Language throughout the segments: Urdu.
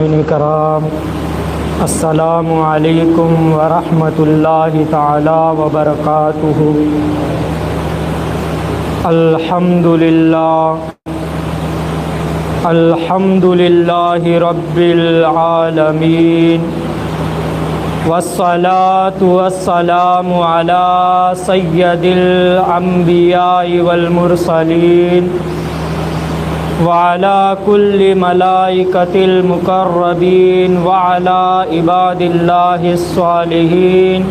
کرام السلام علیکم ورحمۃ اللہ تعالی وبرکاتہ۔ الحمد للہ رب العالمین والصلاة والسلام علی سید الانبیاء والمرسلین وعلى كل ملائكة المقربين وعلى عباد الله الصالحين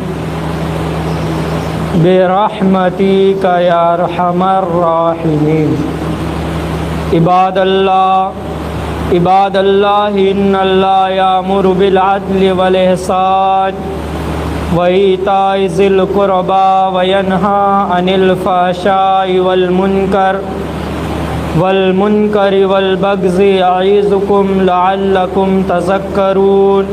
برحمتك يا ارحم الراحمين۔ عباد الله ان الله يأمر بالعدل والإحسان وإيتاء ذي القربى وينهى عن الفحشاء والمنکر والبغض یعظکم لعلکم تذکرون۔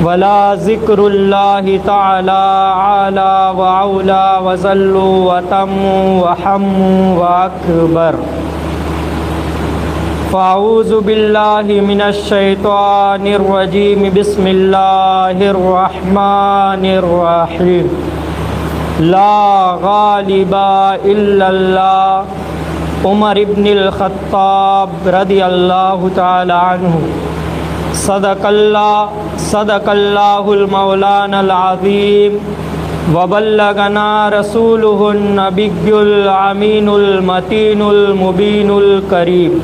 ولا ذکر اللہ تعالی اعلی واولی وجل واتم واہم واکبر۔ فاعوذ باللہ من الشیطان الرجیم، بسم اللہ الرحمن الرحیم۔ لا غالب الا اللہ، عمر ابن الخطاب رضی اللہ تعالی عنہ۔ صدق اللہ المولانا العظیم وبلغنا رسولہ النبی الامین المتین المبین الکریم،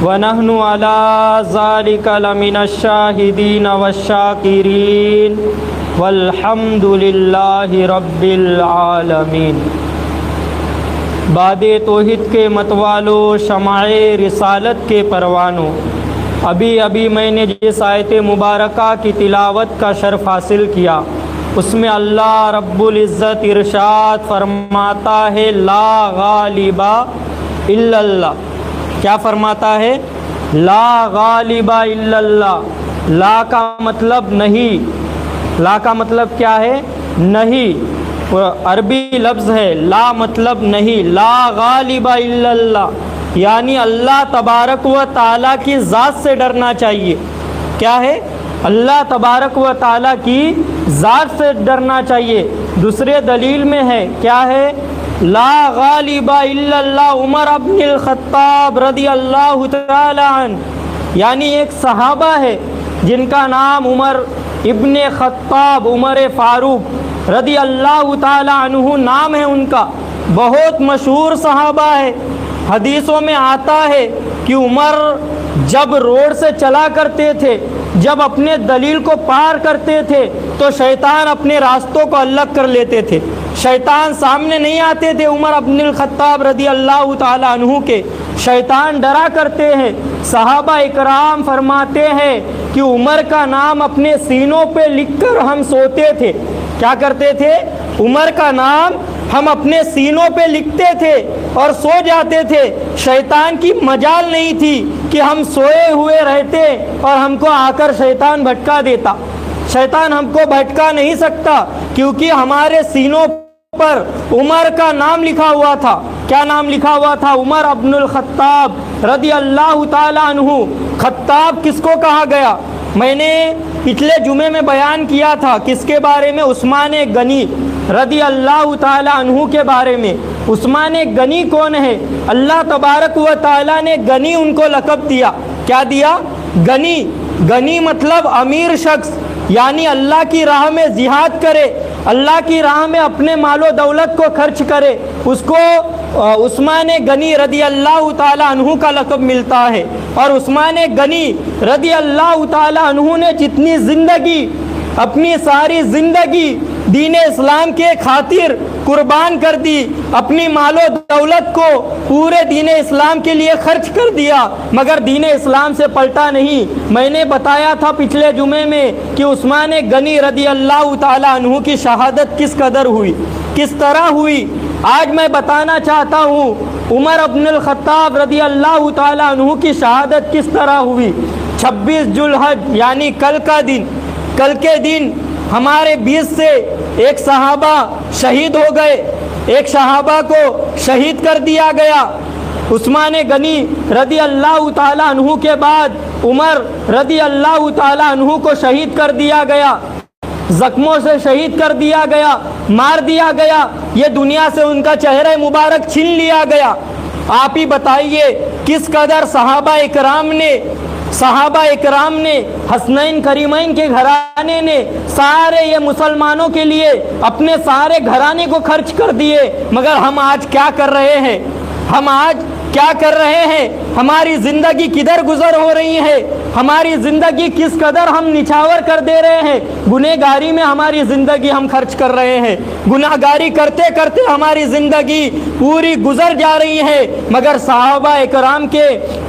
ونحن علی ذلک لمن الشاہدین والشاکرین، والحمد للہ رب العالمین۔ باد توحید کے متوالو، شمع رسالت کے پروانوں، ابھی میں نے جس آیت مبارکہ کی تلاوت کا شرف حاصل کیا، اس میں اللہ رب العزت ارشاد فرماتا ہے لا غالب الا اللہ۔ کیا فرماتا ہے؟ لا غالب الا اللہ۔ لا کا مطلب نہیں، لا کا مطلب کیا ہے؟ نہیں، عربی لفظ ہے، لا مطلب نہیں، لا غالب الا اللہ، یعنی اللہ تبارک و تعالیٰ کی ذات سے ڈرنا چاہیے۔ کیا ہے؟ اللہ تبارک و تعالیٰ کی ذات سے ڈرنا چاہیے۔ دوسرے دلیل میں ہے، کیا ہے؟ لا غالب الا اللہ، عمر ابن الخطاب رضی اللہ تعالی عنہ، یعنی ایک صحابہ ہے جن کا نام عمر ابن خطاب، عمر فاروق رضی اللہ تعالی عنہ نام ہے ان کا، بہت مشہور صحابہ ہے۔ حدیثوں میں آتا ہے کہ عمر جب روڈ سے چلا کرتے تھے، جب اپنے دلیل کو پار کرتے تھے تو شیطان اپنے راستوں کو الگ کر لیتے تھے، شیطان سامنے نہیں آتے تھے عمر ابن الخطاب رضی اللہ تعالی عنہ کے، شیطان ڈرا کرتے ہیں۔ صحابہ اکرام فرماتے ہیں کہ عمر کا نام اپنے سینوں پہ لکھ کر ہم سوتے تھے۔ کیا کرتے تھے؟ عمر کا نام ہم اپنے سینوں پہ لکھتے تھے اور سو جاتے تھے۔ شیطان کی مجال نہیں تھی کہ ہم سوئے ہوئے رہتے اور ہم کو آ کر شیطان بھٹکا دیتا۔ شیطان ہم کو بھٹکا نہیں سکتا کیونکہ ہمارے سینوں پر عمر کا نام لکھا ہوا تھا۔ کیا نام لکھا ہوا تھا؟ عمر ابن الخطاب رضی اللہ تعالی عنہ۔ خطاب کس کو کہا گیا؟ میں نے پچھلے جمعے میں بیان کیا تھا، کس کے بارے میں؟ عثمان غنی رضی اللہ تعالی عنہ کے بارے میں۔ عثمان غنی کون ہے؟ اللہ تبارک و تعالی نے غنی ان کو لقب دیا۔ کیا دیا؟ غنی۔ غنی مطلب امیر شخص، یعنی اللہ کی راہ میں جہاد کرے، اللہ کی راہ میں اپنے مال و دولت کو خرچ کرے، اس کو عثمان غنی رضی اللہ تعالی عنہ کا لقب ملتا ہے۔ اور عثمان غنی رضی اللہ تعالی عنہ نے جتنی زندگی، اپنی ساری زندگی دین اسلام کے خاطر قربان کر دی، اپنی مال و دولت کو پورے دین اسلام کے لیے خرچ کر دیا، مگر دین اسلام سے پلٹا نہیں۔ میں نے بتایا تھا پچھلے جمعے میں کہ عثمان غنی رضی اللہ تعالی عنہ کی شہادت کس قدر ہوئی، کس طرح ہوئی۔ آج میں بتانا چاہتا ہوں عمر ابن الخطاب رضی اللہ تعالی عنہ کی شہادت کس طرح ہوئی۔ 26 ذوالحج یعنی کل کا دن، کل کے دن ہمارے بیچ سے ایک صحابہ شہید ہو گئے، ایک صحابہ کو شہید کر دیا گیا۔ عثمان غنی رضی اللہ تعالیٰ عنہ کے بعد عمر رضی اللہ تعالیٰ عنہ کو شہید کر دیا گیا، زخموں سے شہید کر دیا گیا، مار دیا گیا، یہ دنیا سے ان کا چہرہ مبارک چھین لیا گیا۔ آپ ہی بتائیے کس قدر صحابہ اکرام نے حسنین کریمین کے گھرانے نے سارے یہ مسلمانوں کے لیے اپنے سارے گھرانے کو خرچ کر دیے، مگر ہم آج کیا کر رہے ہیں؟ ہماری زندگی کدھر گزر ہو رہی ہے؟ ہماری زندگی کس قدر ہم نچھاور کر دے رہے ہیں؟ گنہگاری میں ہماری زندگی ہم خرچ کر رہے ہیں، گنہگاری کرتے کرتے ہماری زندگی پوری گزر جا رہی ہے۔ مگر صحابہ اکرام کے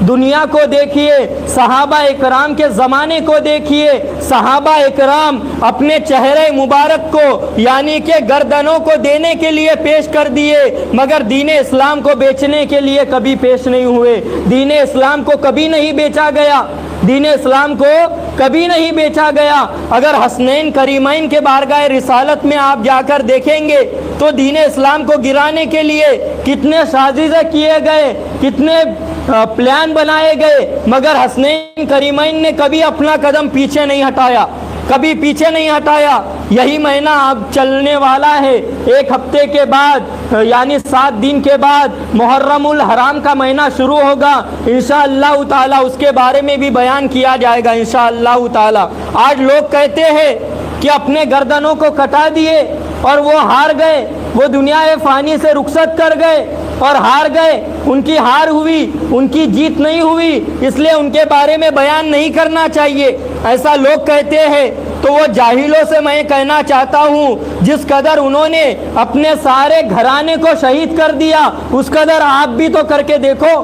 دنیا کو دیکھیے، صحابہ اکرام کے زمانے کو دیکھیے، صحابہ اکرام اپنے چہرے مبارک کو یعنی کہ گردنوں کو دینے کے لیے پیش کر دیے، مگر دین اسلام کو بیچنے کے لیے کبھی پیش نہیں ہوئے۔ دین اسلام کو کبھی نہیں بیچا گیا، دین اسلام کو کبھی نہیں بیچا گیا۔ اگر حسنین کریمین کے بارگاہ رسالت میں آپ جا کر دیکھیں گے تو دین اسلام کو گرانے کے لیے کتنے سازشیں کیے گئے، کتنے پلان بنائے گئے، مگر حسنین کریمین نے کبھی اپنا قدم پیچھے نہیں ہٹایا، کبھی پیچھے نہیں ہٹایا۔ یہی مہینہ اب چلنے والا ہے، ایک ہفتے کے بعد یعنی 7 دن کے بعد محرم الحرام کا مہینہ شروع ہوگا، انشاءاللہ تعالی اس کے بارے میں بھی بیان کیا جائے گا انشاءاللہ تعالی۔ آج لوگ کہتے ہیں کہ اپنے گردنوں کو کٹا دیے اور وہ ہار گئے، وہ دنیا فانی سے رخصت کر گئے اور ہار گئے، ان کی ہار ہوئی، ان کی جیت نہیں ہوئی، اس لیے ان کے بارے میں بیان نہیں کرنا چاہیے، ایسا لوگ کہتے ہیں۔ تو وہ جاہلوں سے میں کہنا چاہتا ہوں، جس قدر انہوں نے اپنے سارے گھرانے کو شہید کر دیا، اس قدر آپ بھی تو کر کے دیکھو،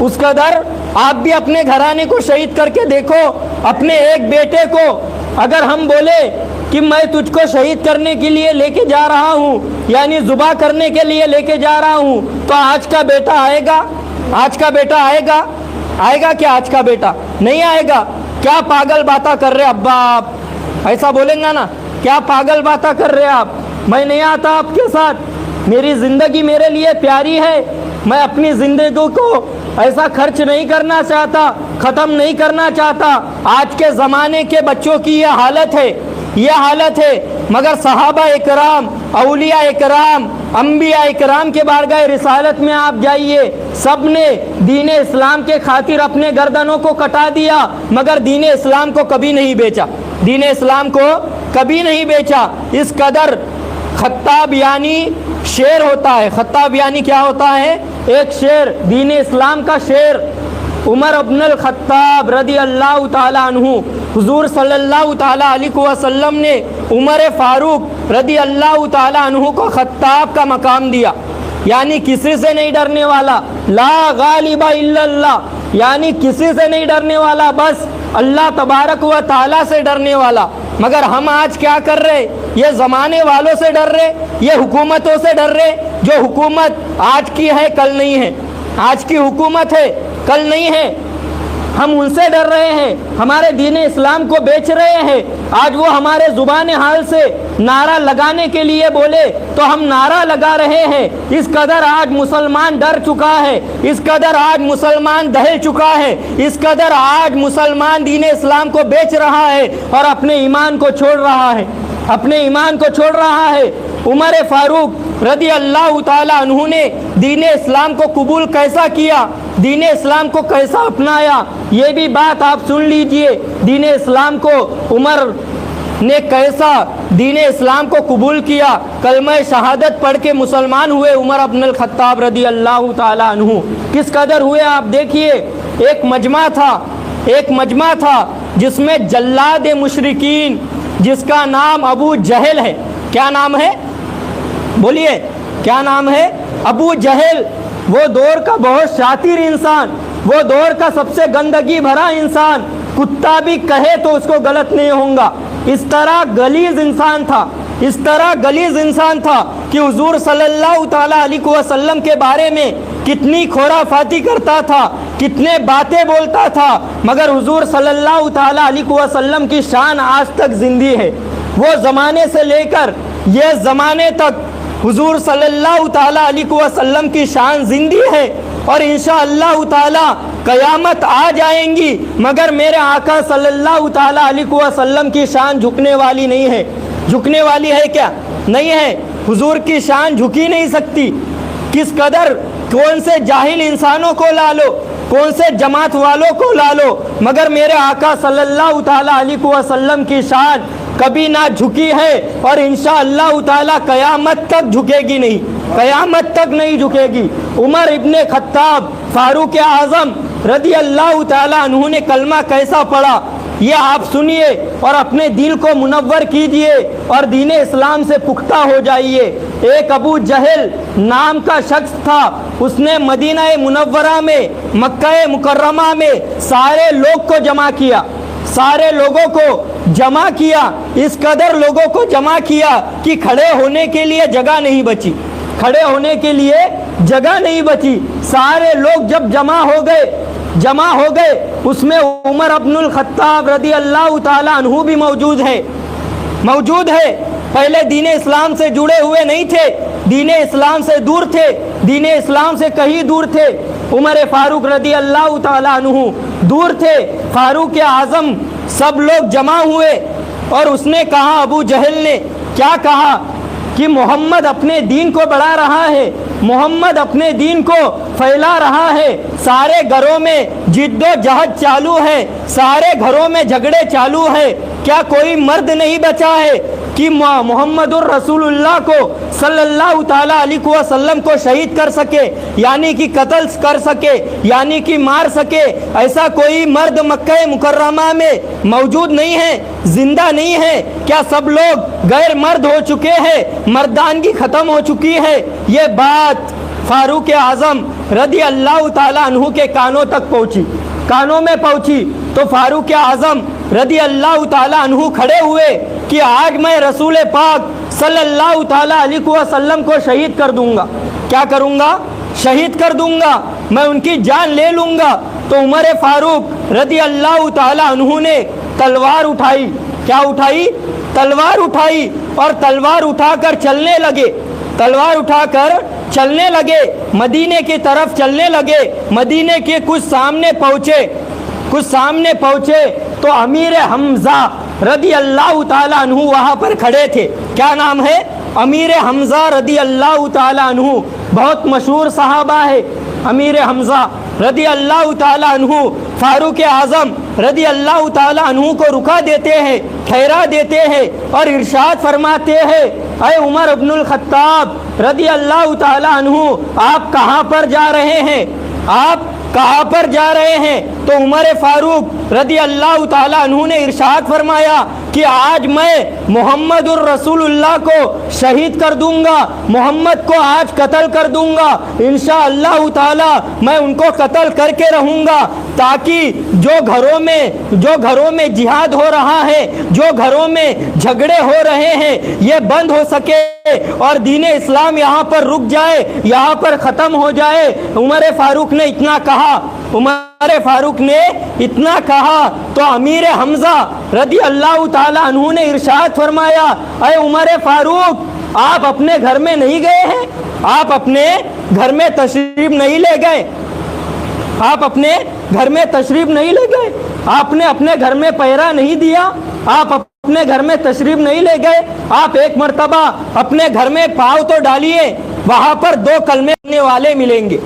اس قدر آپ بھی اپنے گھرانے کو شہید کر کے دیکھو۔ اپنے ایک بیٹے کو اگر ہم بولے کہ میں تجھ کو شہید کرنے کے لیے لے کے جا رہا ہوں، یعنی ذبح کرنے کے لیے لے کے جا رہا ہوں، تو آج کا بیٹا آئے گا؟ آج کا بیٹا آئے گا کیا؟ آج کا بیٹا نہیں آئے گا۔ کیا پاگل باتیں کر رہے ابا آپ، ایسا بولیں گا نا، کیا پاگل باتیں کر رہے آپ، میں نہیں آتا آپ کے ساتھ، میری زندگی میرے لیے پیاری ہے، میں اپنی زندگی کو ایسا خرچ نہیں کرنا چاہتا، ختم نہیں کرنا چاہتا۔ آج کے زمانے کے بچوں کی یہ حالت ہے، مگر صحابہ اکرام، اولیاء اکرام، انبیاء اکرام کے بارگاہ رسالت میں آپ جائیے، سب نے دین اسلام کے خاطر اپنے گردنوں کو کٹا دیا، مگر دین اسلام کو کبھی نہیں بیچا، دین اسلام کو کبھی نہیں بیچا۔ اس قدر خطاب یعنی شیر ہوتا ہے، خطاب یعنی کیا ہوتا ہے؟ ایک شیر، دین اسلام کا شیر۔ عمر ابن الخطاب رضی اللہ تعالی عنہ، حضور صلی اللہ تعالی علیہ وسلم نے عمر فاروق رضی اللہ تعالی عنہ کو خطاب کا مقام دیا، یعنی کسی سے نہیں ڈرنے والا، لا غالب الا اللہ، یعنی کسی سے نہیں ڈرنے والا، بس اللہ تبارک و تعالی سے ڈرنے والا۔ مگر ہم آج کیا کر رہے؟ یہ زمانے والوں سے ڈر رہے، یہ حکومتوں سے ڈر رہے، جو حکومت آج کی ہے کل نہیں ہے، آج کی حکومت ہے کل نہیں ہے، ہم ان سے ڈر رہے ہیں، ہمارے دین اسلام کو بیچ رہے ہیں۔ آج وہ ہمارے زبان حال سے نعرہ لگانے کے لیے بولے تو ہم نعرہ لگا رہے ہیں۔ اس قدر آج مسلمان ڈر چکا ہے، اس قدر آج مسلمان دہل چکا ہے، اس قدر آج مسلمان دین اسلام کو بیچ رہا ہے اور اپنے ایمان کو چھوڑ رہا ہے، اپنے ایمان کو چھوڑ رہا ہے۔ عمر فاروق رضی اللہ تعالی عنہ نے دین اسلام کو قبول کیسا کیا، دین اسلام کو کیسا اپنایا، یہ بھی بات آپ سن لیجئے۔ دین اسلام کو عمر نے کیسا دین اسلام کو قبول کیا، کلمہ شہادت پڑھ کے مسلمان ہوئے عمر ابن الخطاب رضی اللہ تعالی عنہ۔ کس قدر ہوئے آپ دیکھیے۔ ایک مجمع تھا جس میں جلاد مشرکین، جس کا نام ابو جہل ہے۔ کیا نام ہے؟ بولیے کیا نام ہے؟ ابو جہل۔ وہ دور کا بہت شاطر انسان، وہ دور کا سب سے گندگی بھرا انسان، کتا بھی کہے تو اس کو غلط نہیں ہوگا، اس طرح غلیظ انسان تھا، اس طرح غلیظ انسان تھا کہ حضور صلی اللہ تعالی علیہ وسلم کے بارے میں کتنی خرافاتی کرتا تھا، کتنے باتیں بولتا تھا، مگر حضور صلی اللہ تعالی علیہ وسلم کی شان آج تک زندہ ہے۔ وہ زمانے سے لے کر یہ زمانے تک حضور صلی اللہ تعالی علیہ وسلم کی شان زندہ ہے۔ اور انشاءاللہ تعالی قیامت آ جائیں گی مگر میرے آقا صلی اللہ تعالی علیہ وسلم کی شان جھکنے والی نہیں ہے۔ جھکنے والی ہے کیا؟ نہیں ہے۔ حضور کی شان جھکی نہیں سکتی۔ کس قدر کون سے جاہل انسانوں کو لا لو، کون سے جماعت والوں کو لا لو، مگر میرے آقا صلی اللہ تعالی علیہ وسلم کی شان کبھی نہ جھکی ہے اور انشاءاللہ تعالی قیامت تک جھکے گی نہیں، قیامت تک نہیں جھکے گی۔ عمر ابن خطاب فاروق اعظم رضی اللہ تعالی عنہ نے کلمہ کیسا پڑھا یہ آپ سنیے اور اپنے دل کو منور کیجئے اور دین اسلام سے پختہ ہو جائیے۔ ایک ابو جہل نام کا شخص تھا، اس نے مدینہ منورہ میں، مکہ مکرمہ میں سارے لوگ کو جمع کیا، سارے لوگوں کو جمع کیا، اس قدر لوگوں کو جمع کیا کہ کھڑے ہونے کے لیے جگہ نہیں بچی، کھڑے ہونے کے لیے جگہ نہیں بچی۔ سارے لوگ جب جمع ہو گئے اس میں عمر ابن الخطاب رضی اللہ تعالی عنہ بھی موجود ہے۔ پہلے دین اسلام سے جڑے ہوئے نہیں تھے، دین اسلام سے دور تھے، دین اسلام سے کہیں دور تھے۔ عمر فاروق رضی اللہ تعالی عنہ دور تھے، فاروق اعظم، سب لوگ جمع ہوئے اور اس نے کہا، ابو جہل نے کیا کہا کہ محمد اپنے دین کو بڑھا رہا ہے، محمد اپنے دین کو پھیلا رہا ہے، سارے گھروں میں جد و جہد چالو ہے، سارے گھروں میں جھگڑے چالو ہے، کیا کوئی مرد نہیں بچا ہے کہ محمد الرسول اللہ کو صلی اللہ تعالی علیہ وسلم کو شہید کر سکے، یعنی کہ قتل کر سکے، یعنی کہ مار سکے؟ ایسا کوئی مرد مکہ مکرمہ میں موجود نہیں ہے، زندہ نہیں ہے؟ کیا سب لوگ غیر مرد ہو چکے ہیں، مردانگی ختم ہو چکی ہے؟ یہ بات فاروق اعظم رضی اللہ تعالی عنہ کے کانوں تک پہنچی، کانوں میں پہنچی تو فاروق اعظم رضی اللہ تعالی عنہ کھڑے ہوئے کہ آج میں رسول پاک صلی اللہ تعالی علیہ وسلم کو شہید کر دوں گا۔ کیا کروں گا؟ شہید کر دوں گا، میں ان کی جان لے لوں گا۔ تو عمر فاروق رضی اللہ تعالی عنہ نے تلوار اٹھائی۔ کیا اٹھائی؟ تلوار اٹھائی اور تلوار اٹھا کر چلنے لگے، تلوار اٹھا کر چلنے لگے، مدینے کی طرف چلنے لگے۔ مدینے کے کچھ سامنے پہنچے تو امیر حمزہ رضی اللہ تعالی عنہ وہاں پر کھڑے تھے۔ کیا نام ہے؟ امیر حمزہ رضی اللہ تعالی عنہ، بہت مشہور صحابہ ہے امیر حمزہ رضی اللہ تعالی عنہ۔ فاروق اعظم رضی اللہ تعالی عنہ کو رکا دیتے ہیں، ٹھہرا دیتے ہیں اور ارشاد فرماتے ہیں، اے عمر ابن الخطاب رضی اللہ تعالی عنہ، آپ کہاں پر جا رہے ہیں؟ آپ کہاں پر جا رہے ہیں؟ تو عمر فاروق رضی اللہ تعالی عنہ نے ارشاد فرمایا کہ آج میں محمد الرسول اللہ کو شہید کر دوں گا، محمد کو آج قتل کر دوں گا، انشاءاللہ تعالی میں ان کو قتل کر کے رہوں گا، تاکہ جو گھروں میں جہاد ہو رہا ہے، جو گھروں میں جھگڑے ہو رہے ہیں، یہ بند ہو سکے اور دین اسلام یہاں پر رک جائے، یہاں پر ختم ہو جائے۔ عمر فاروق نے اتنا کہا تو امیر حمزہ رضی اللہ تعالی عنہ نے ارشاد فرمایا، اے عمر فاروق، آپ اپنے گھر میں نہیں گئے ہیں؟ آپ اپنے گھر میں تشریف نہیں لے گئے؟ آپ اپنے گھر میں تشریف نہیں لے گئے؟ آپ نے اپنے گھر میں پہرا نہیں دیا؟ آپ اپنے گھر میں تشریف نہیں لے گئے؟ آپ ایک مرتبہ اپنے گھر میں پاؤں تو ڈالیے، وہاں پر 2 کلمے پڑھنے والے ملیں گے۔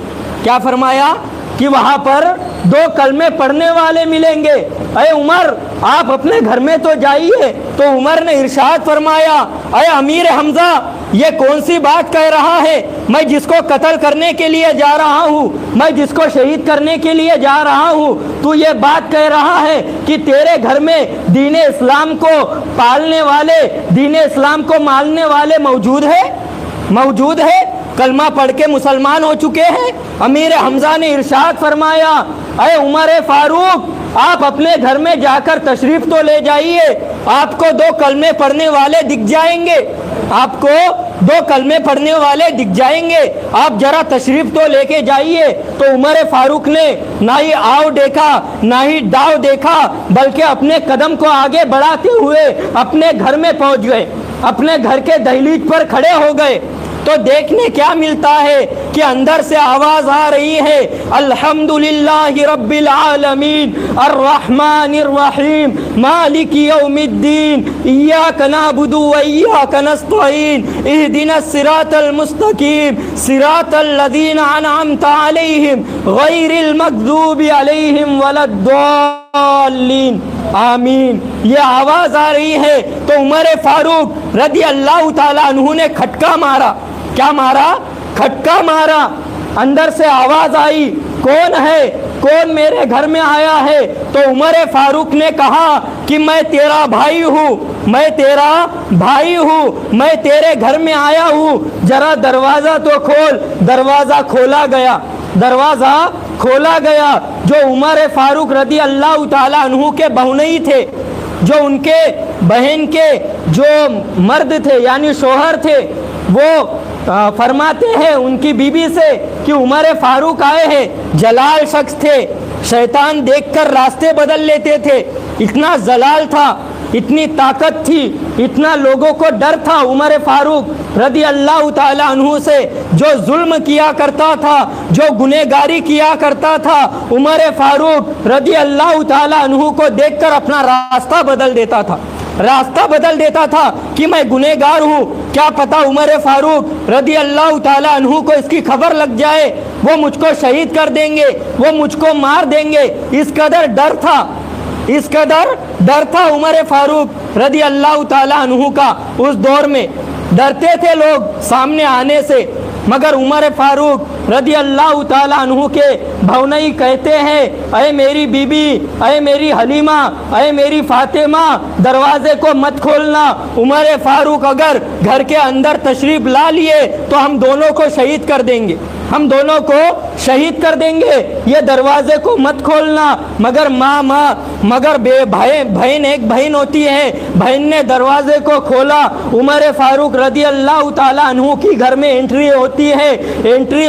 کیا فرمایا؟ کہ وہاں پر 2 کلمے پڑھنے والے ملیں گے۔ اے عمر، آپ اپنے گھر میں تو جائیے۔ تو عمر نے ارشاد فرمایا، اے امیر حمزہ، یہ کون سی بات کہہ رہا ہے؟ میں جس کو قتل کرنے کے لیے جا رہا ہوں، میں جس کو شہید کرنے کے لیے جا رہا ہوں، تو یہ بات کہہ رہا ہے کہ تیرے گھر میں دین اسلام کو پالنے والے، دین اسلام کو ماننے والے موجود ہے، کلمہ پڑھ کے مسلمان ہو چکے ہیں؟ امیر حمزہ نے ارشاد فرمایا، اے عمر فاروق، آپ اپنے گھر میں جا کر تشریف تو لے جائیے، آپ کو 2 کلمے پڑھنے والے دکھ جائیں گے، آپ کو 2 کلمے پڑھنے والے دکھ جائیں گے، آپ ذرا تشریف تو لے کے جائیے۔ تو عمر فاروق نے نہ ہی آؤ دیکھا، نہ ہی ڈاؤ دیکھا، بلکہ اپنے قدم کو آگے بڑھاتے ہوئے اپنے گھر میں پہنچ گئے، اپنے گھر کے دہلیز پر کھڑے ہو گئے۔ تو دیکھنے کیا ملتا ہے کہ اندر سے آواز آ رہی ہے الحمدللہ رب العالمین الرحمن الرحیم مالک یوم الدین ایاک نعبد و ایاک نستعین اہدنا الصراط المستقیم صراط الذین انعمت علیہم غیر المغضوب علیہم ولا الضالین آمین. یہ آواز آ رہی ہے تو عمر فاروق رضی اللہ تعالیٰ عنہ نے کھٹکا مارا. کیا مارا؟ کھٹکا مارا. اندر سے آواز آئی کون ہے؟ کون میرے گھر میں آیا ہے؟ تو عمر فاروق نے کہا کہ میں تیرا بھائی ہوں، میں تیرا بھائی ہوں، میں تیرے گھر میں آیا ہوں، ذرا دروازہ تو کھول. دروازہ کھولا گیا، دروازہ کھولا گیا. جو عمر فاروق رضی اللہ تعالیٰ عنہ کے بہنوئی تھے، جو ان کے بہن کے جو مرد تھے یعنی شوہر تھے، وہ فرماتے ہیں ان کی بیوی سے کہ عمر فاروق آئے ہیں. جلال شخص تھے، شیطان دیکھ کر راستے بدل لیتے تھے. اتنا جلال تھا، اتنی طاقت تھی، اتنا لوگوں کو ڈر تھا عمر فاروق رضی اللہ تعالیٰ عنہ سے. جو ظلم کیا کرتا تھا، جو گنہگاری کیا کرتا تھا، عمر فاروق رضی اللہ تعالیٰ عنہ کو دیکھ کر اپنا راستہ بدل دیتا تھا. راستہ بدل دیتا تھا کہ میں گنہگار ہوں، کیا پتا عمر فاروق رضی اللہ تعالیٰ عنہ کو اس کی خبر لگ جائے، وہ مجھ کو شہید کر دیں گے، وہ مجھ کو مار دیں گے. اس قدر ڈر تھا، اس قدر ڈر تھا عمر فاروق رضی اللہ تعالیٰ عنہ کا. اس دور میں ڈرتے تھے لوگ سامنے آنے سے، مگر عمر فاروق رضی اللہ تعالیٰ عنہ کے بھونئی کہتے ہیں اے میری بی بی، اے میری حلیمہ، اے میری فاطمہ، دروازے کو مت کھولنا. عمر فاروق اگر گھر کے اندر تشریف لا لیے تو ہم دونوں کو شہید کر دیں گے، ہم دونوں کو شہید کر دیں گے. یہ دروازے کو مت کھولنا. مگر مگر بہن ایک بہن ہوتی ہے، بہن نے دروازے کو کھولا. عمر فاروق رضی اللہ تعالیٰ عنہ کی گھر میں انٹری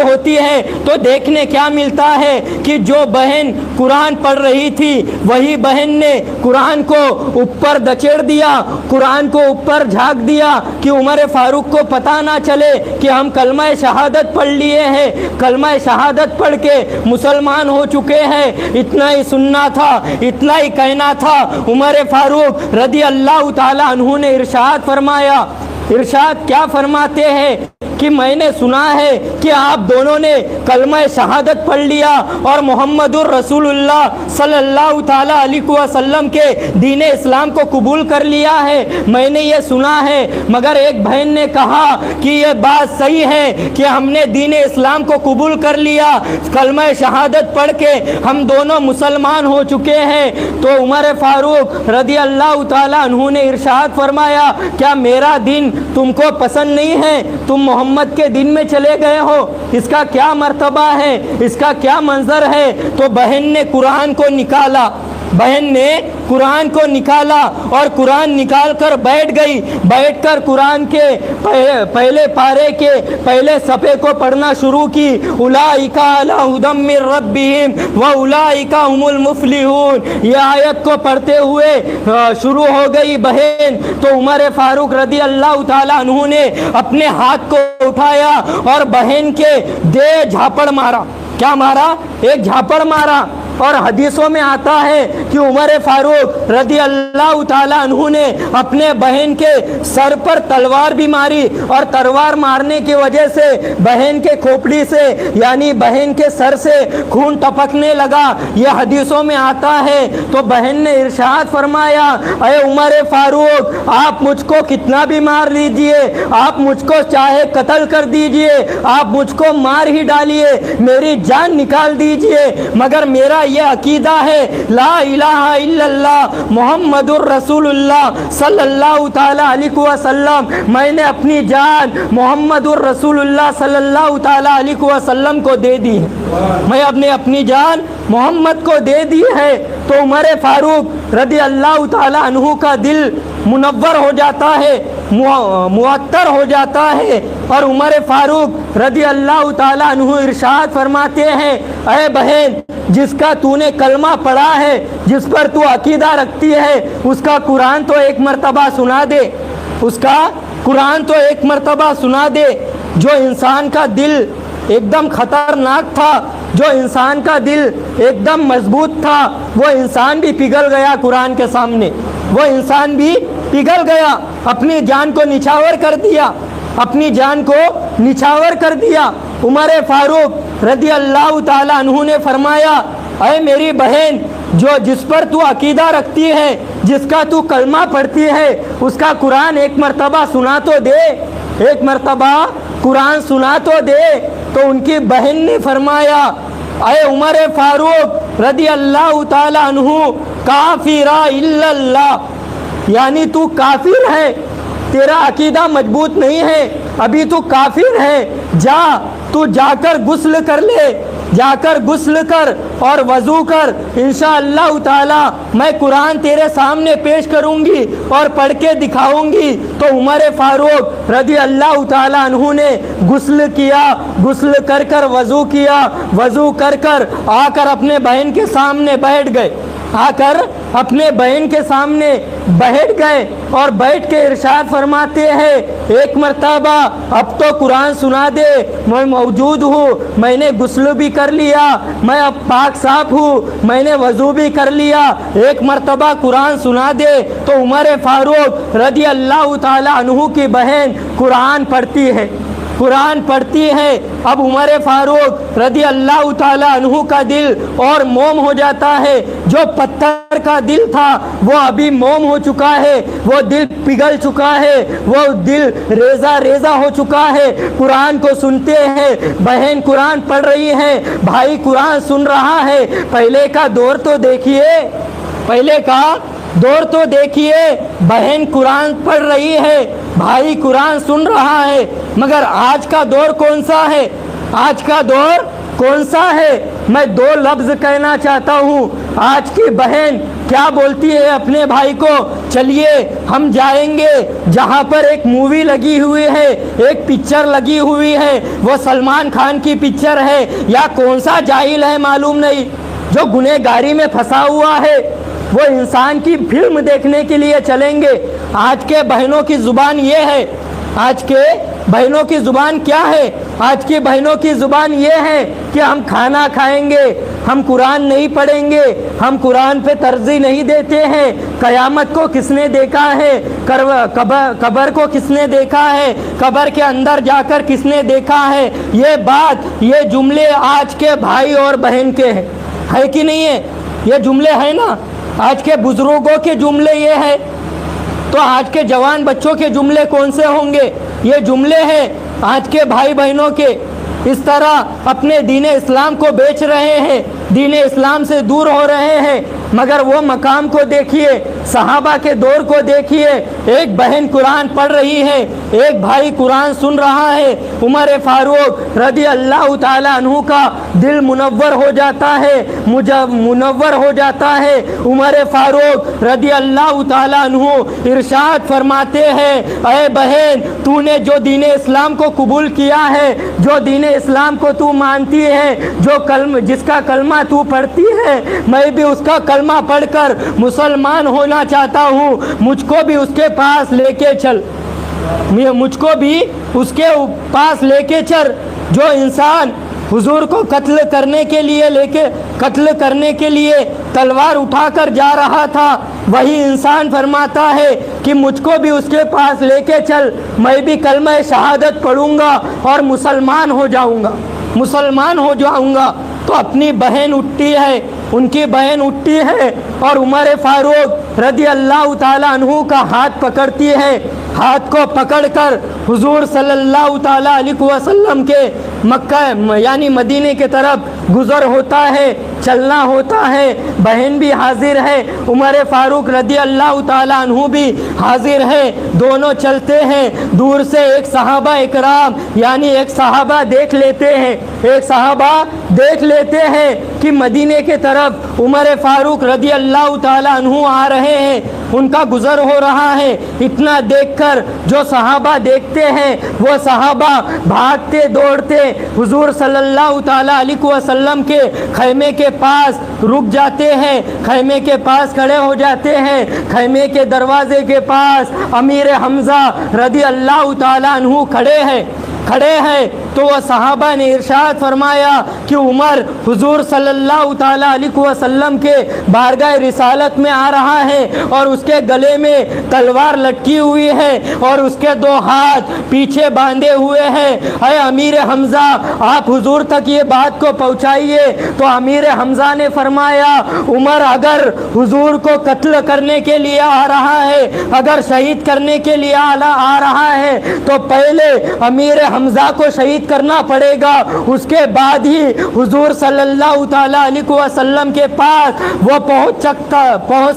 ہوتی ہے تو دیکھنے کیا ملتا ہے کہ جو بہن قرآن پڑھ رہی تھی وہی بہن نے قرآن کو اوپر دچیڑ دیا، قرآن کو اوپر جھانک دیا کہ عمر فاروق کو پتہ نہ چلے کہ ہم کلمہ شہادت پڑھ لیے ہیں، کلمہ شہادت پڑھ کے مسلمان ہو چکے ہیں. اتنا ہی سننا تھا، اتنا ہی کہنا تھا. عمر فاروق رضی اللہ تعالیٰ عنہ نے ارشاد فرمایا. ارشاد کیا فرماتے ہیں کہ میں نے سنا ہے کہ آپ دونوں نے کلمہ شہادت پڑھ لیا اور محمد الرسول اللہ صلی اللہ تعالیٰ علیہ وسلم کے دین اسلام کو قبول کر لیا ہے. میں نے یہ سنا ہے. مگر ایک بہن نے کہا کہ یہ بات صحیح ہے کہ ہم نے دین اسلام کو قبول کر لیا، کلمہ شہادت پڑھ کے ہم دونوں مسلمان ہو چکے ہیں. تو عمر فاروق رضی اللہ تعالیٰ عنہ نے ارشاد فرمایا کیا میرا دین تم کو پسند نہیں ہے؟ تم محمد کے دین میں چلے گئے ہو. اس کا کیا مرتبہ ہے، اس کا کیا منظر ہے؟ تو بہن نے قرآن کو نکالا، بہن نے قرآن کو نکالا اور قرآن نکال کر بیٹھ گئی. بیٹھ کر قرآن کے پہلے پارے کے پہلے صفحے کو پڑھنا شروع کی. اولئک علی ھدی من ربہم واولئک ھم المفلحون. یہ آیت کو پڑھتے ہوئے شروع ہو گئی بہن. تو عمر فاروق رضی اللہ تعالیٰ عنہ نے اپنے ہاتھ کو اٹھایا اور بہن کے دے جھاپڑ مارا. کیا مارا؟ ایک جھاپڑ مارا. اور حدیثوں میں آتا ہے کہ عمر فاروق رضی اللہ تعالیٰ عنہ نے اپنے بہن کے سر پر تلوار بھی ماری اور تلوار مارنے کی وجہ سے بہن کے کھوپڑی سے یعنی بہن کے سر سے خون ٹپکنے لگا. یہ حدیثوں میں آتا ہے. تو بہن نے ارشاد فرمایا اے عمر فاروق آپ مجھ کو کتنا بھی مار لیجئے، آپ مجھ کو چاہے قتل کر دیجئے، آپ مجھ کو مار ہی ڈالیے، میری جان نکال دیجئے، مگر میرا یہ عقیدہ ہے لا الہ الا اللہ محمد الرسول اللہ صلی اللہ تعالیٰ علیہ وسلم. میں نے اپنی جان محمد الرسول اللہ صلی اللہ تعالیٰ علیہ وسلم کو دے دی ہے، میں اپنی جان محمد کو دے دی ہے. تو عمر فاروق رضی اللہ تعالیٰ عنہ کا دل منور ہو جاتا ہے، معطر ہو جاتا ہے. اور عمر فاروق رضی اللہ تعالیٰ عنہ ارشاد فرماتے ہیں اے بہن جس کا تو نے کلمہ پڑھا ہے، جس پر تو عقیدہ رکھتی ہے، اس کا قرآن تو ایک مرتبہ سنا دے، اس کا قرآن تو ایک مرتبہ سنا دے. جو انسان کا دل ایک دم خطرناک تھا، جو انسان کا دل ایک دم مضبوط تھا، وہ انسان بھی پگھل گیا قرآن کے سامنے، وہ انسان بھی پگھل گیا، اپنی جان کو نچھاور کر دیا، اپنی جان کو نچھاور کر دیا۔ عمر فاروق رضی اللہ تعالیٰ عنہ نے فرمایا، اے میری بہن، جس پر تو عقیدہ رکھتی ہے، جس کا تو کلمہ پڑھتی ہے، اس کا قرآن ایک مرتبہ سنا تو دے، ایک مرتبہ قرآن سنا تو دے۔ تو ان کی بہن نے فرمایا، اے عمر فاروق رضی اللہ تعالیٰ عنہ، کافر الا اللہ، یعنی تو کافر ہے، تیرا عقیدہ مضبوط نہیں ہے، ابھی تو کافر ہے، تو جا کر غسل کر لے، جا کر غسل کر اور وضو کر، انشاءاللہ تعالی میں قرآن تیرے سامنے پیش کروں گی اور پڑھ کے دکھاؤں گی۔ تو عمر فاروق رضی اللہ تعالیٰ عنہ نے غسل کیا، غسل کر کر وضو کیا، وضو کر کر آ کر اپنے بہن کے سامنے بیٹھ گئے، آ کر اپنے بہن کے سامنے بیٹھ گئے اور بیٹھ کے ارشاد فرماتے ہیں، ایک مرتبہ اب تو قرآن سنا دے، میں موجود ہوں، میں نے غسل بھی کر لیا، میں اب پاک صاف ہوں، میں نے وضو بھی کر لیا، ایک مرتبہ قرآن سنا دے۔ تو عمر فاروق رضی اللہ تعالیٰ عنہ کی بہن قرآن پڑھتی ہے، قرآن پڑھتی ہے۔ اب عمر فاروق رضی اللہ تعالیٰ عنہ کا دل اور موم ہو جاتا ہے، جو پتھر کا دل تھا وہ ابھی موم ہو چکا ہے، وہ دل پگھل چکا ہے، وہ دل ریزہ ریزہ ہو چکا ہے۔ قرآن کو سنتے ہیں، بہن قرآن پڑھ رہی ہے، بھائی قرآن سن رہا ہے۔ پہلے کا دور تو دیکھیے، پہلے کا دور تو دیکھیے، بہن قرآن پڑھ رہی ہے، بھائی قرآن سن رہا ہے، مگر آج کا دور کون سا ہے؟ آج کا دور کون سا ہے؟ میں دو لفظ کہنا چاہتا ہوں۔ آج کی بہن کیا بولتی ہے اپنے بھائی کو، چلیے ہم جائیں گے جہاں پر ایک مووی لگی ہوئی ہے، ایک پکچر لگی ہوئی ہے، وہ سلمان خان کی پکچر ہے، یا کون سا جاہل ہے معلوم نہیں جو گنہگاری میں پھنسا ہوا ہے، وہ انسان کی فلم دیکھنے کے لیے چلیں گے۔ آج کے بہنوں کی زبان یہ ہے، آج کے بہنوں کی زبان کیا ہے؟ آج کی بہنوں کی زبان یہ ہے کہ ہم کھانا کھائیں گے، ہم قرآن نہیں پڑھیں گے، ہم قرآن پہ ترجیح نہیں دیتے ہیں۔ قیامت کو کس نے دیکھا ہے؟ قبر کو کس نے دیکھا ہے؟ قبر کے اندر جا کر کس نے دیکھا ہے؟ یہ بات، یہ جملے آج کے بھائی اور بہن کے ہیں، ہے کہ نہیں ہے؟ یہ جملے ہیں نا، آج کے بزرگوں کے جملے یہ ہے، تو آج کے جوان بچوں کے جملے کون سے ہوں گے؟ یہ جملے ہیں آج کے بھائی بہنوں کے۔ اس طرح اپنے دین اسلام کو بیچ رہے ہیں، دین اسلام سے دور ہو رہے ہیں، مگر وہ مقام کو دیکھیے، صحابہ کے دور کو دیکھیے، ایک بہن قرآن پڑھ رہی ہے، ایک بھائی قرآن سن رہا ہے۔ عمر فاروق رضی اللہ تعالیٰ عنہ کا دل منور ہو جاتا ہے، منور ہو جاتا ہے۔ عمر فاروق رضی اللہ تعالیٰ عنہ ارشاد فرماتے ہیں، اے بہن، تو نے جو دین اسلام کو قبول کیا ہے، جو دین اسلام کو تو مانتی ہے، جس کا کلمہ تو پڑھتی ہے، میں بھی اس کا کلمہ پڑھ کر مسلمان ہونا چاہتا ہوں، مجھ کو بھی اس کے پاس لے کے چل، مجھ کو بھی اس کے پاس لے کے چل۔ جو انسان حضور کو قتل کرنے کے لیے تلوار اٹھا کر جا رہا تھا، وہی انسان فرماتا ہے کہ مجھ کو بھی اس کے پاس لے کے چل، میں بھی کلمہ شہادت پڑھوں گا اور مسلمان ہو جاؤں گا، مسلمان ہو جاؤں گا۔ تو اپنی بہن اٹھتی ہے، ان کی بہن اٹھتی ہے اور عمر فاروق رضی اللہ تعالیٰ عنہ کا ہاتھ پکڑتی ہے، ہاتھ کو پکڑ کر حضور صلی اللہ تعالیٰ علیہ وسلم کے مکہ یعنی مدینے کی طرف گزر ہوتا ہے، چلنا ہوتا ہے۔ بہن بھی حاضر ہے، عمر فاروق رضی اللہ تعالیٰ عنہ بھی حاضر ہے، دونوں چلتے ہیں۔ دور سے ایک صحابہ اکرام یعنی ایک صحابہ دیکھ لیتے ہیں، ایک صحابہ دیکھ لیتے ہیں کہ مدینے کے طرف عمر فاروق رضی اللہ تعالیٰ عنہ آ رہے ہیں، ان کا گزر ہو رہا ہے۔ اتنا دیکھ کر جو صحابہ دیکھتے ہیں، وہ صحابہ بھاگتے دوڑتے حضور صلی اللہ تعالیٰ علیہ وسلم کے خیمے کے پاس رک جاتے ہیں، خیمے کے پاس کھڑے ہو جاتے ہیں۔ خیمے کے دروازے کے پاس امیر حمزہ رضی اللہ تعالیٰ عنہ کھڑے ہیں، کھڑے ہیں تو وہ صحابہ نے ارشاد فرمایا کہ عمر حضور صلی اللہ تعالیٰ علیہ وسلم کے بارگاہ رسالت میں آ رہا ہے اور اس کے گلے میں تلوار لٹکی ہوئی ہے اور اس کے 2 ہاتھ پیچھے باندھے ہوئے ہیں۔ اے امیر حمزہ آپ حضور تک یہ بات کو پہنچائیے۔ تو امیر حمزہ نے فرمایا عمر اگر حضور کو قتل کرنے کے لیے آ رہا ہے، اگر شہید کرنے کے لیے آ رہا ہے تو پہلے امیر حمزہ کو شہید کرنا پڑے گا، اس کے بعد ہی حضور صلی اللہ تعالیٰ علیہ وسلم کے پاس وہ پہنچ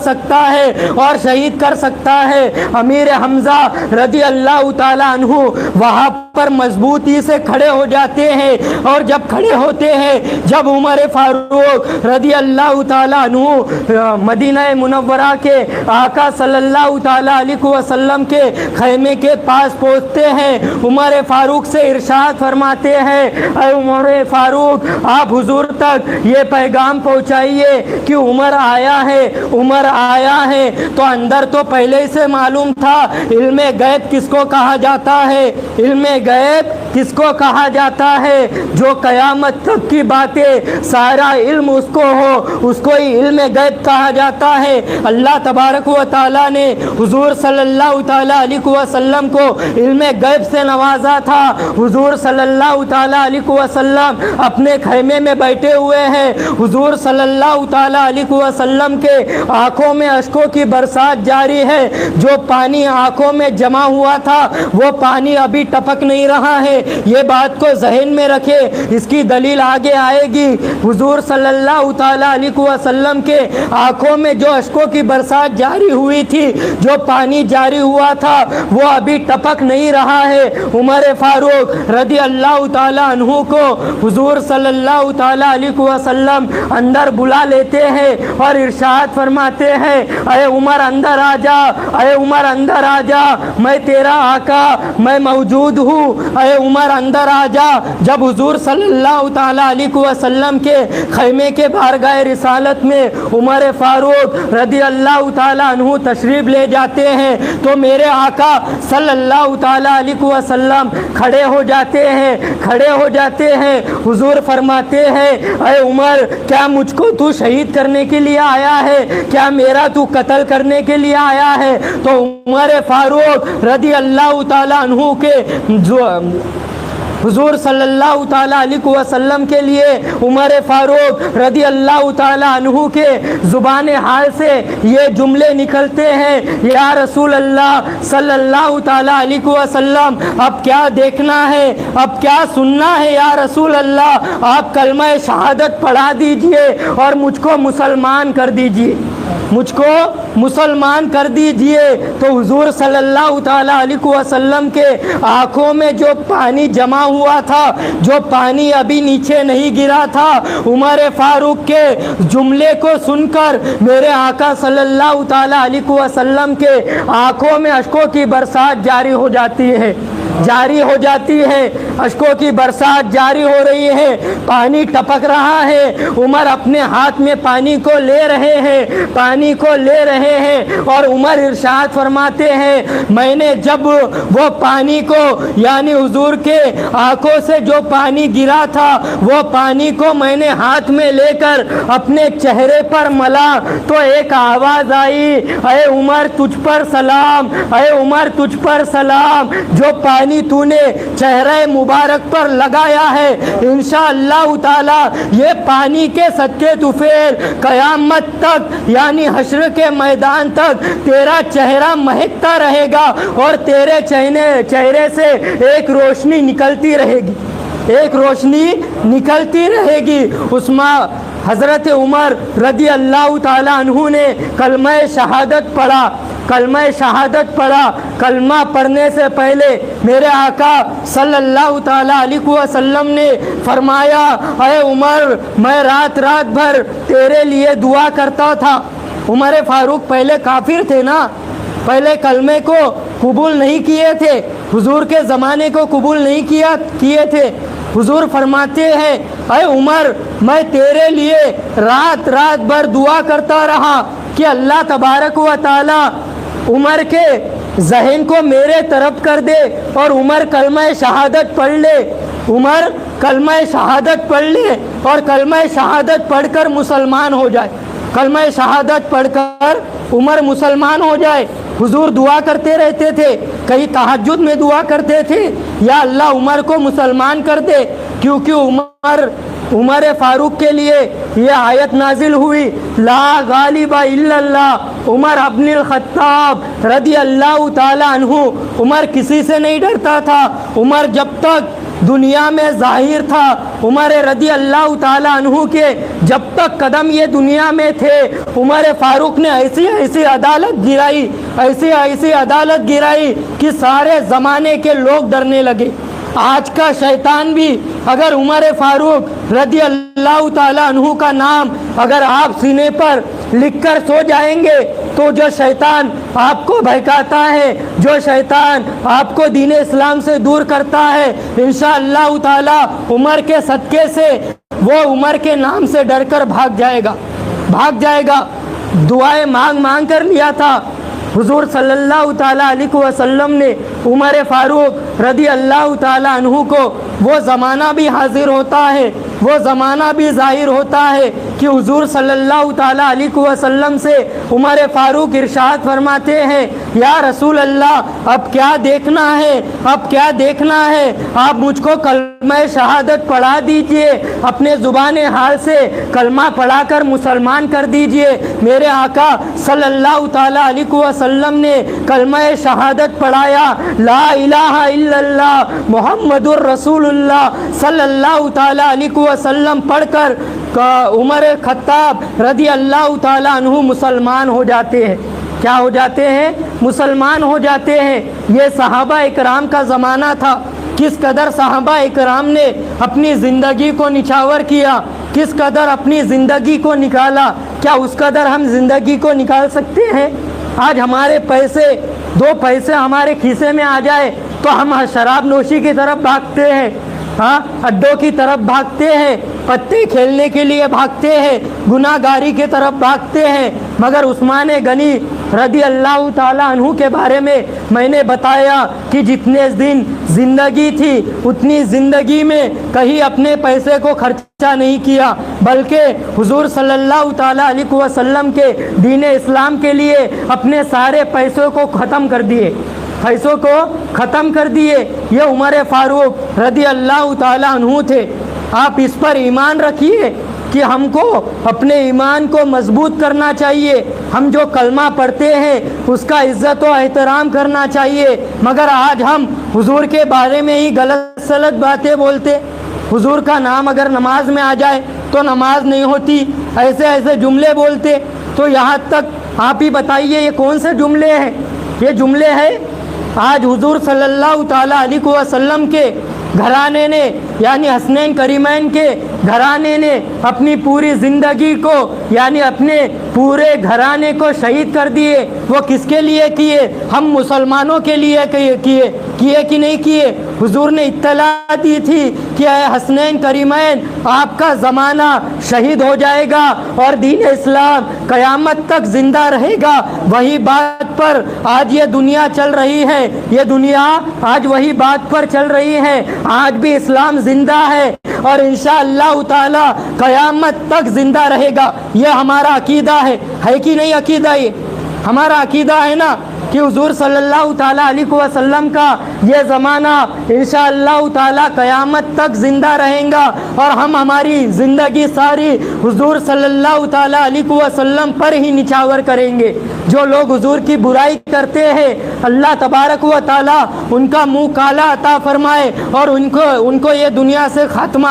سکتا ہے اور شہید کر سکتا ہے۔ امیر حمزہ رضی اللہ تعالیٰ عنہ وہاں پر مضبوطی سے کھڑے ہو جاتے ہیں، اور جب کھڑے ہوتے ہیں، جب عمر فاروق رضی اللہ تعالیٰ عنہ مدینہ منورہ کے آقا صلی اللہ تعالیٰ علیہ وسلم کے خیمے کے پاس پہنچتے ہیں، عمر فاروق سے ارشاد فرماتے ہیں اے عمر فاروق آپ حضور تک یہ پیغام پہنچائیے کہ عمر آیا ہے، عمر آیا ہے۔ تو اندر تو پہلے سے معلوم تھا علم غیب کس کو کہا جاتا ہے، علم غیب کس کو کہا جاتا ہے؟ جو قیامت تک کی باتیں سارا علم اس کو ہو، اس کو ہی علم غیب کہا جاتا ہے۔ اللہ تبارک و تعالیٰ نے حضور صلی اللہ تعالیٰ علیہ وسلم کو علم غیب سے نوازا تھا۔ حضور صلی اللہ تعالیٰ علیہ وسلم اپنے خیمے میں بیٹھے ہوئے ہیں، حضور صلی اللہ تعالیٰ علیہ وسلم کے آنکھوں میں اشکوں کی برسات جاری ہے، جو پانی آنکھوں میں جمع ہوا تھا وہ پانی ابھی ٹپک نہیں رہا ہے۔ یہ بات کو ذہن میں رکھے، اس کی دلیل آگے آئے گی۔ حضور صلی اللہ تعالیٰ علیہ وسلم کے آنکھوں میں جو اشکوں کی برسات جاری ہوئی تھی، جو پانی جاری ہوا تھا وہ ابھی ٹپک نہیں رہا ہے۔ عمر فاروق رضی اللہ تعالیٰ عنہ کو حضور صلی اللہ تعالیٰ علیہ وسلم اندر بلا لیتے ہیں اور ارشاد فرماتے ہیں اے عمر اندر آ جا، اے عمر اندر آ جا، میں تیرا آقا میں موجود ہوں، اے عمر اندر آ جا۔ جب حضور صلی اللہ تعالیٰ علیہ وسلم کے خیمے کے بارگاہ رسالت میں عمر فاروق رضی اللہ تعالیٰ عنہ تشریف لے جاتے ہیں تو میرے آقا صلی اللہ تعالیٰ علیہ وسلم کھڑے ہو جاتے ہیں، کھڑے ہو جاتے ہیں۔ حضور فرماتے ہیں اے عمر کیا مجھ کو تو شہید کرنے کے لیے آیا ہے؟ کیا میرا تو قتل کرنے کے لیے آیا ہے؟ تو عمر فاروق رضی اللہ تعالیٰ عنہ کے حضور صلی اللہ تعالیٰ علیہ وسلم کے لیے عمر فاروق رضی اللہ تعالیٰ عنہ کے زبان حال سے یہ جملے نکلتے ہیں یا رسول اللہ صلی اللہ تعالیٰ علیہ وسلم اب کیا دیکھنا ہے، اب کیا سننا ہے یا رسول اللہ، آپ کلمہ شہادت پڑھا دیجئے اور مجھ کو مسلمان کر دیجئے، مجھ کو مسلمان کر دیجئے۔ تو حضور صلی اللہ تعالیٰ علیہ وسلم کے آنکھوں میں جو پانی جمع ہوا تھا، جو پانی ابھی نیچے نہیں گرا تھا، عمر فاروق کے جملے کو سن کر میرے آقا صلی اللہ تعالیٰ علیہ وسلم کے آنکھوں میں اشکوں کی برسات جاری ہو جاتی ہے، جاری ہو جاتی ہے، اشکوں کی برسات جاری ہو رہی ہے، پانی ٹپک رہا ہے۔ عمر اپنے ہاتھ میں پانی کو لے رہے ہیں، پانی کو لے رہے ہیں، اور عمر ارشاد فرماتے ہیں میں نے جب وہ پانی کو یعنی حضور کے آنکھوں سے جو پانی گرا تھا وہ پانی کو میں نے ہاتھ میں لے کر اپنے چہرے پر ملا تو ایک آواز آئی اے عمر تجھ پر سلام، اے عمر تجھ پر سلام، جو پانی تو نے چہرے مبارک پر لگایا ہے انشاءاللہ تعالی یہ پانی کے صدقے طفیل قیامت تک یعنی حشر کے میدان تک تیرا چہرہ مہکتا رہے گا اور تیرے چہرے سے ایک روشنی نکلتی رہے گی، ایک روشنی نکلتی رہے گی۔ حضرت عمر رضی اللہ تعالیٰ عنہ نے کلمہ شہادت پڑھا، کلمہ شہادت پڑھا۔ کلمہ پڑھنے سے پہلے میرے آقا صلی اللہ تعالیٰ علیہ وسلم نے فرمایا اے عمر میں رات بھر تیرے لیے دعا کرتا تھا۔ عمر فاروق پہلے کافر تھے نا، پہلے کلمے کو قبول نہیں کیے تھے، حضور کے زمانے کو قبول نہیں کیے تھے۔ حضور فرماتے ہیں اے عمر میں تیرے لیے رات بھر دعا کرتا رہا کہ اللہ تبارک و تعالی عمر کے ذہن کو میرے طرف کر دے اور عمر کلمہ شہادت پڑھ لے، عمر کلمہ شہادت پڑھ لے اور کلمہ شہادت پڑھ کر مسلمان ہو جائے، کلمہ شہادت پڑھ کر عمر مسلمان ہو جائے۔ حضور دعا کرتے رہتے تھے، کئی تہجد میں دعا کرتے تھے، یا اللہ عمر کو مسلمان کر دے، کیونکہ عمر فاروق کے لیے یہ آیت نازل ہوئی، لا غالب الا اللہ عمر ابن الخطاب رضی اللہ تعالی عنہ۔ عمر کسی سے نہیں ڈرتا تھا، عمر جب تک دنیا میں ظاہر تھا، عمر رضی اللہ تعالی عنہ کے جب تک قدم یہ دنیا میں تھے، عمر فاروق نے ایسی ایسی عدالت گرائی، ایسی ایسی عدالت گرائی کہ سارے زمانے کے لوگ ڈرنے لگے۔ آج کا شیطان بھی اگر عمر فاروق رضی اللہ تعالی عنہ کا نام اگر آپ سینے پر لکھ کر سو جائیں گے تو جو شیطان آپ کو بہکاتا ہے، جو شیطان آپ کو دین اسلام سے دور کرتا ہے، انشاءاللہ تعالی عمر کے صدقے سے وہ عمر کے نام سے ڈر کر بھاگ جائے گا۔ دعائیں مانگ کر لیا تھا حضور صلی اللہ تعالیٰ علیہ وسلم نے عمر فاروق رضی اللہ تعالیٰ عنہ کو۔ وہ زمانہ بھی حاضر ہوتا ہے، وہ زمانہ بھی ظاہر ہوتا ہے کہ حضور صلی اللہ تعالیٰ علیہ وسلم سے عمر فاروق ارشاد فرماتے ہیں، یا رسول اللہ اب کیا دیکھنا ہے، اب کیا دیکھنا ہے، آپ مجھ کو کلمہ شہادت پڑھا دیجئے، اپنے زبان حال سے کلمہ پڑھا کر مسلمان کر دیجئے۔ میرے آقا صلی اللہ تعالیٰ علیہ وسلم نے کلمہ شہادت پڑھایا، لا الہ الا اللہ محمد الرسول اللہ صلی اللہ تعالیٰ علیہ وسلم پڑھ کر عمر خطاب رضی اللہ تعالیٰ عنہ مسلمان ہو جاتے ہیں۔ کیا ہو جاتے ہیں؟ مسلمان ہو جاتے ہیں۔ یہ صحابہ اکرام کا زمانہ تھا، کس قدر صحابہ اکرام نے اپنی زندگی کو نچھاور کیا، کس قدر اپنی زندگی کو نکالا۔ کیا اس قدر ہم زندگی کو نکال سکتے ہیں؟ آج ہمارے دو پیسے ہمارے کھیسے میں آ جائے تو ہم شراب نوشی کی طرف بھاگتے ہیں، اڈوں کی طرف بھاگتے ہیں، پتے کھیلنے کے لیے بھاگتے ہیں، گناہ گاری کی طرف بھاگتے ہیں۔ مگر عثمان غنی رضی اللہ تعالیٰ عنہ کے بارے میں نے بتایا کہ جتنے دن زندگی تھی اتنی زندگی میں کہیں اپنے پیسے کو خرچہ نہیں کیا، بلکہ حضور صلی اللہ تعالیٰ علیہ وسلم کے دین اسلام کے لیے اپنے سارے پیسوں کو ختم کر دیے۔ یہ عمر فاروق رضی اللہ تعالیٰ عنہ تھے۔ آپ اس پر ایمان رکھیے کہ ہم کو اپنے ایمان کو مضبوط کرنا چاہیے، ہم جو کلمہ پڑھتے ہیں اس کا عزت و احترام کرنا چاہیے۔ مگر آج ہم حضور کے بارے میں ہی غلط سلط باتیں بولتے، حضور کا نام اگر نماز میں آ جائے تو نماز نہیں ہوتی، ایسے جملے بولتے۔ تو یہاں تک آپ ہی بتائیے یہ کون سے جملے ہیں؟ یہ جملے ہیں آج حضور صلی اللہ تعالیٰ علیہ وسلم کے گھرانے نے، یعنی حسنین کریمین کے گھرانے نے اپنی پوری زندگی کو، یعنی اپنے پورے گھرانے کو شہید کر دیے۔ وہ کس کے لیے کیے؟ ہم مسلمانوں کے لیے کیے کہ نہیں کیے؟ حضور نے اطلاع دی تھی کہ اے حسنین کریمین آپ کا زمانہ شہید ہو جائے گا اور دین اسلام قیامت تک زندہ رہے گا۔ وہی بات پر آج یہ دنیا چل رہی ہے، یہ دنیا آج وہی بات پر چل رہی ہے۔ آج بھی اسلام زندہ ہے اور انشاءاللہ تعالی قیامت تک زندہ رہے گا۔ یہ ہمارا عقیدہ ہے کہ نہیں عقیدہ؟ یہ ہمارا عقیدہ ہے نا کہ حضور صلی اللہ تعالیٰ علیہ وسلم کا یہ زمانہ انشاءاللہ تعالیٰ قیامت تک زندہ رہیں گا اور ہم ہماری زندگی ساری حضور صلی اللہ تعالیٰ علیہ وسلم پر ہی نچھاور کریں گے۔ جو لوگ حضور کی برائی کرتے ہیں اللہ تبارک و تعالیٰ ان کا منہ کالا عطا فرمائے اور ان کو یہ دنیا سے خاتمہ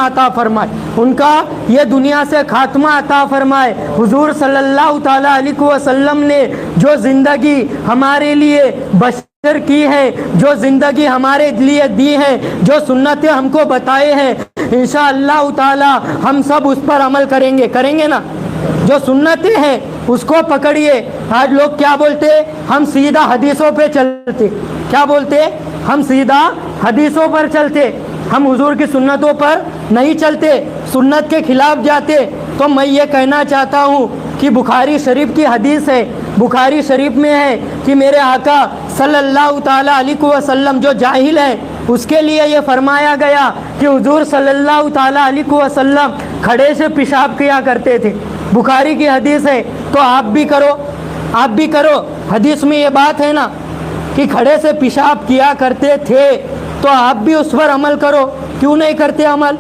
عطا فرمائے۔ حضور صلی اللہ تعالیٰ علیہ وسلم نے جو زندگی ہمارے لیے بشر کی ہے، جو زندگی ہمارے لیے دی ہے، جو سنتیں ہم کو بتائے ہیں، انشاءاللہ تعالی ہم سب اس پر عمل کریں گے نا۔ جو سنتیں ہیں اس کو پکڑیے۔ آج لوگ کیا بولتے؟ ہم سیدھا حدیثوں پہ چلتے۔ کیا بولتے؟ ہم سیدھا حدیثوں پر چلتے، ہم حضور کی سنتوں پر نہیں چلتے، سنت کے خلاف جاتے۔ تو میں یہ کہنا چاہتا ہوں کہ بخاری شریف کی حدیث ہے، بخاری شریف میں ہے کہ میرے آقا صلی اللہ تعالیٰ علیہ وسلم جو جاہل ہے اس کے لیے یہ فرمایا گیا کہ حضور صلی اللہ تعالیٰ علیہ وسلم کھڑے سے پیشاب کیا کرتے تھے. بخاری کی حدیث ہے, تو آپ بھی کرو. حدیث میں یہ بات ہے نا کہ کھڑے سے پیشاب کیا کرتے تھے, تو آپ بھی اس پر عمل کرو. کیوں نہیں کرتے عمل؟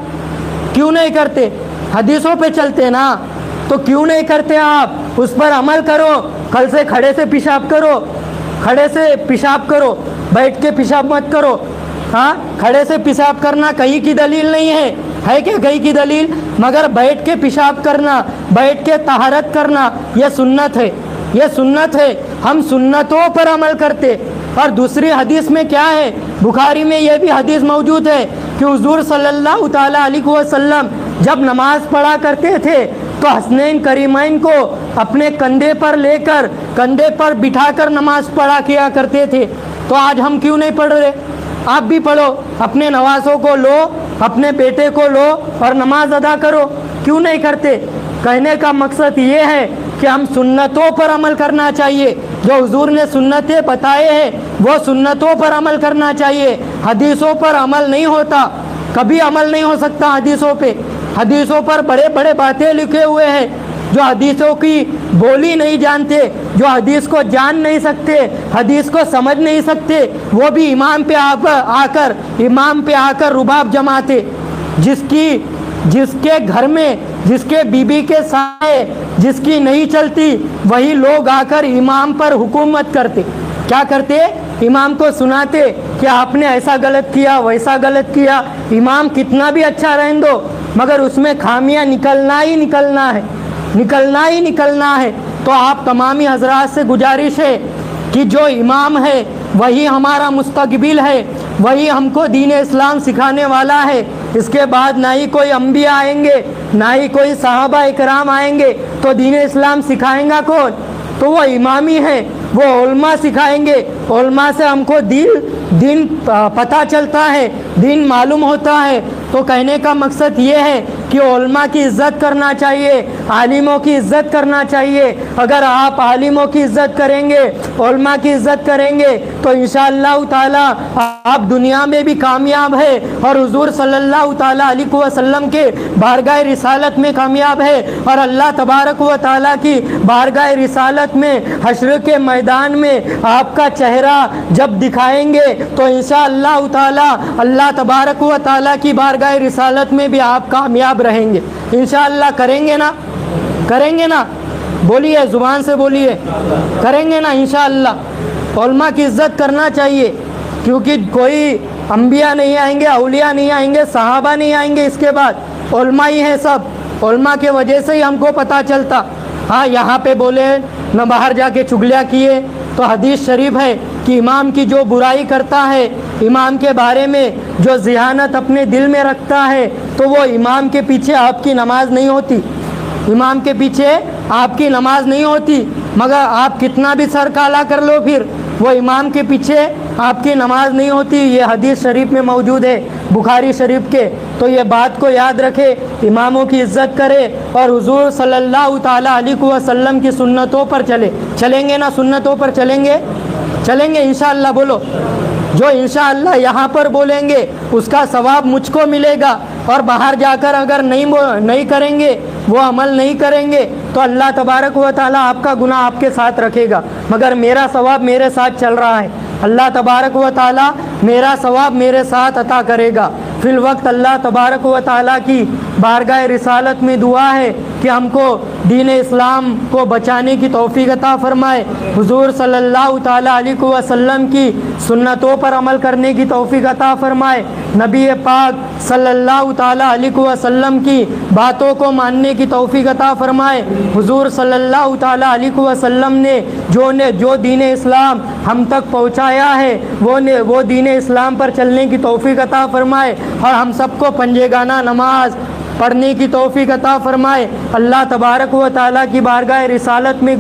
کیوں نہیں کرتے؟ حدیثوں پہ چلتے نا, تو کیوں نہیں کرتے آپ؟ اس پر عمل کرو. کل سے کھڑے سے پیشاب کرو, کھڑے سے پیشاب کرو, بیٹھ کے پیشاب مت کرو. ہاں, کھڑے سے پیشاب کرنا کہیں کی دلیل نہیں ہے کہ کہیں کی دلیل؟ مگر بیٹھ کے پیشاب کرنا, بیٹھ کے طہارت کرنا, یہ سنت ہے, یہ سنت ہے. ہم سنتوں پر عمل کرتے. اور دوسری حدیث میں کیا ہے؟ بخاری میں یہ بھی حدیث موجود ہے کہ حضور صلی اللہ تعالیٰ علیہ وسلم جب نماز پڑھا کرتے تھے تو حسنین کریمین کو اپنے کندھے پر لے کر, کندھے پر بٹھا کر نماز پڑھا کیا کرتے تھے. تو آج ہم کیوں نہیں پڑھ رہے؟ آپ بھی پڑھو, اپنے نوازوں کو لو, اپنے بیٹے کو لو اور نماز ادا کرو. کیوں نہیں کرتے؟ کہنے کا مقصد یہ ہے کہ ہم سنتوں پر عمل کرنا چاہیے. جو حضور نے سنتیں بتائے ہیں وہ سنتوں پر عمل کرنا چاہیے. حدیثوں پر عمل نہیں ہوتا, کبھی عمل نہیں ہو سکتا حدیثوں پہ. حدیثوں پر بڑے بڑے باتیں لکھے ہوئے ہیں. جو حدیثوں کی بولی نہیں جانتے, جو حدیث کو جان نہیں سکتے, حدیث کو سمجھ نہیں سکتے, وہ بھی امام پہ آ کر رباب جماتے. جس کے گھر میں, جس کے بیوی کے سائے جس کی نہیں چلتی, وہی لوگ آ کر امام پر حکومت کرتے. کیا کرتے؟ امام کو سناتے کہ آپ نے ایسا غلط کیا, ویسا غلط کیا. امام کتنا بھی اچھا رہنے دو, مگر اس میں خامیاں نکلنا ہی نکلنا ہے, نکلنا ہی نکلنا ہے. تو آپ تمامی حضرات سے گزارش ہے کہ جو امام ہے وہی ہمارا مستقبل ہے, وہی ہم کو دین اسلام سکھانے والا ہے. اس کے بعد نہ ہی کوئی انبیاء آئیں گے, نہ ہی کوئی صحابہ اکرام آئیں گے, تو دین اسلام سکھائیں گا کون؟ تو وہ امام ہی ہیں, وہ علماء سکھائیں گے. علماء سے ہم کو دین پتہ چلتا ہے, دین معلوم ہوتا ہے. تو کہنے کا مقصد یہ ہے کہ علماء کی عزت کرنا چاہیے, عالموں کی عزت کرنا چاہیے. اگر آپ عالموں کی عزت کریں گے, علماء کی عزت کریں گے, تو انشاءاللہ تعالی آپ دنیا میں بھی کامیاب ہے اور حضور صلی اللہ تعالیٰ علیہ وسلم کے بارگاہ رسالت میں کامیاب ہے. اور اللہ تبارک و تعالیٰ کی بارگاہ رسالت میں حشر کے میدان میں آپ کا چہرہ جب دکھائیں گے تو انشاءاللہ تعالیٰ اللہ تبارک و تعالیٰ کی بارگاہ رسالت میں بھی آپ کامیاب رہیں گے. انشاءاللہ کریں گے نا؟ کریں گے نا؟ بولیے, زبان سے بولیے, کریں گے نا انشاءاللہ. علماء کی عزت کرنا چاہیے, کیونکہ کوئی انبیاء نہیں آئیں گے, اولیاء نہیں آئیں گے, صحابہ نہیں آئیں گے. اس کے بعد علماء ہی ہیں سب. علماء کے وجہ سے ہی ہم کو پتہ چلتا. ہاں, یہاں پہ بولے نہ باہر جا کے چگلیاں کیے. تو حدیث شریف ہے کہ امام کی جو برائی کرتا ہے, امام کے بارے میں جو ذہانت اپنے دل میں رکھتا ہے, تو وہ امام کے پیچھے آپ کی نماز نہیں ہوتی. امام کے پیچھے آپ کی نماز نہیں ہوتی. مگر آپ کتنا بھی سر کالا کر لو, پھر وہ امام کے پیچھے آپ کی نماز نہیں ہوتی. یہ حدیث شریف میں موجود ہے, بخاری شریف کے. تو یہ بات کو یاد رکھے, اماموں کی عزت کرے اور حضور صلی اللہ تعالیٰ علیہ وسلم کی سنتوں پر چلیں گے نا؟ سنتوں پر چلیں گے انشاءاللہ. بولو, جو انشاءاللہ یہاں پر بولیں گے اس کا ثواب مجھ کو ملے گا, اور باہر جا کر اگر نہیں کریں گے, وہ عمل نہیں کریں گے, تو اللہ تبارک و تعالیٰ آپ کا گناہ آپ کے ساتھ رکھے گا. مگر میرا ثواب میرے ساتھ چل رہا ہے, اللہ تبارک و تعالیٰ میرا ثواب میرے ساتھ عطا کرے گا. فی الوقت اللہ تبارک و تعالیٰ کی بارگاہ رسالت میں دعا ہے کہ ہم کو دین اسلام کو بچانے کی توفیق عطا فرمائے, حضور صلی اللہ تعالیٰ علیہ وسلم کی سنتوں پر عمل کرنے کی توفیق عطا فرمائے, نبی پاک صلی اللہ تعالیٰ علیہ وسلم کی باتوں کو ماننے کی توفیق عطا فرمائے. حضور صلی اللہ تعالیٰ علیہ وسلم نے جو دین اسلام ہم تک پہنچایا ہے وہ دین اسلام پر چلنے کی توفیق عطا فرمائے, اور ہم سب کو پنجگانہ نماز پڑھنے کی توفیق عطا فرمائے. اللہ تبارک و تعالیٰ کی بارگاہ رسالت میں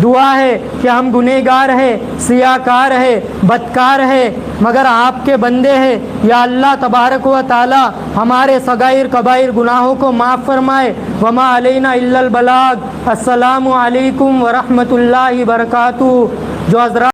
دعا ہے کہ ہم گنہگار ہیں, سیاکار ہیں, بدکار ہیں, مگر آپ کے بندے ہیں. یا اللہ تبارک و تعالیٰ ہمارے صغائر کبائر گناہوں کو معاف فرمائے. وما علینا الا البلاغ. السلام علیکم ورحمۃ اللہ وبرکاتہ. جو حضرات